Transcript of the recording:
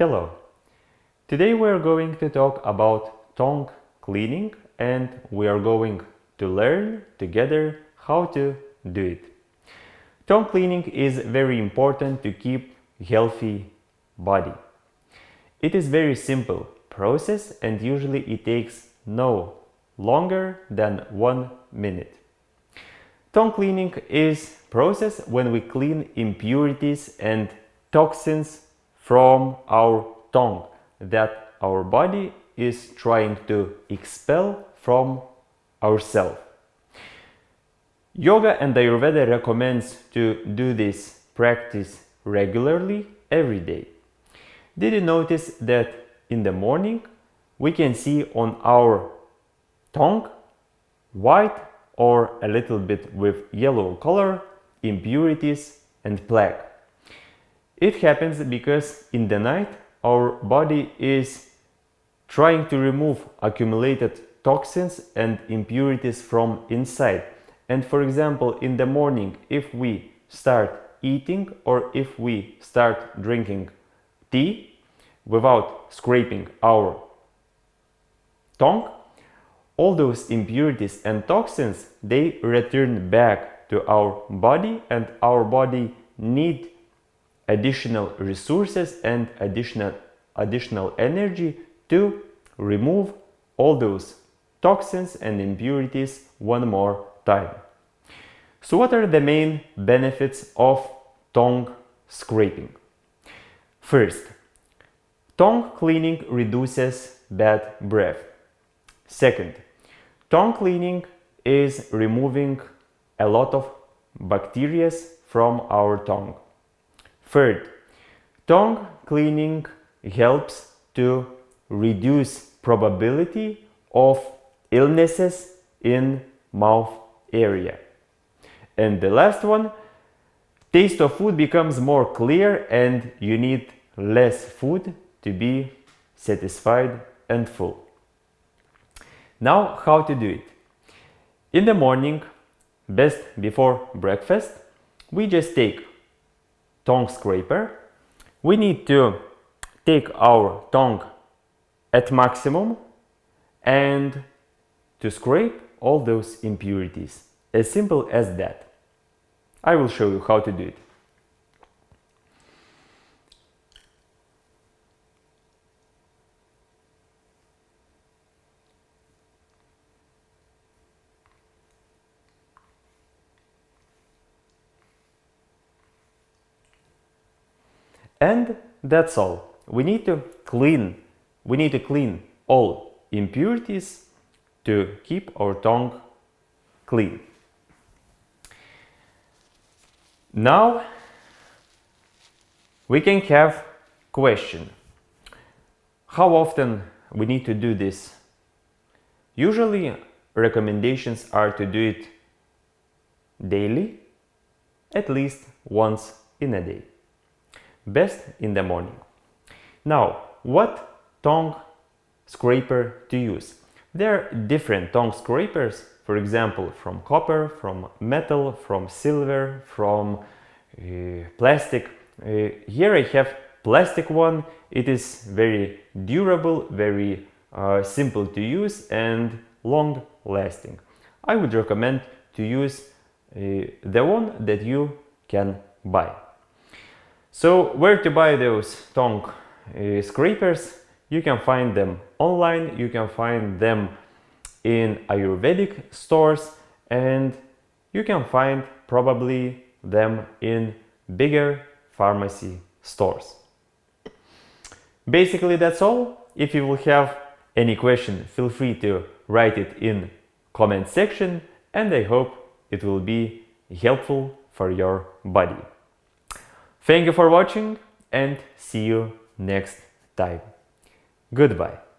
Hello! Today we are going to talk about tongue cleaning and we are going to learn together how to do it. Tongue cleaning is very important to keep healthy body. It is very simple process and usually it takes no longer than 1 minute. Tongue cleaning is process when we clean impurities and toxins from our tongue that our body is trying to expel from ourselves. Yoga and Ayurveda recommends to do this practice regularly every day. Did you notice that in the morning we can see on our tongue white or a little bit with yellow color impurities and plaque? It happens because in the night our body is trying to remove accumulated toxins and impurities from inside. And for example, in the morning, if we start eating or if we start drinking tea without scraping our tongue, all those impurities and toxins, they return back to our body and our body need additional resources and additional energy to remove all those toxins and impurities one more time. So what are the main benefits of tongue scraping? First, tongue cleaning reduces bad breath. Second, tongue cleaning is removing a lot of bacteria from our tongue. Third, tongue cleaning helps to reduce probability of illnesses in mouth area. And the last one, taste of food becomes more clear and you need less food to be satisfied and full. Now, how to do it? In the morning, best before breakfast, we just take tongue scraper. We need to take our tongue at maximum and to scrape all those impurities. As simple as that. I will show you how to do it. And that's all. We need to clean all impurities to keep our tongue clean. Now we can have question. How often we need to do this? Usually recommendations are to do it daily, at least once in a day. Best in the morning. Now, what tongue scraper to use? There are different tongue scrapers, for example, from copper, from metal, from silver, from plastic. Here I have plastic one. It is very durable, very simple to use and long lasting. I would recommend to use the one that you can buy. So where to buy those tongue scrapers? You can find them online, you can find them in Ayurvedic stores and you can find probably them in bigger pharmacy stores. Basically that's all. If you will have any question, feel free to write it in comment section and I hope it will be helpful for your body. Thank you for watching and see you next time. Goodbye.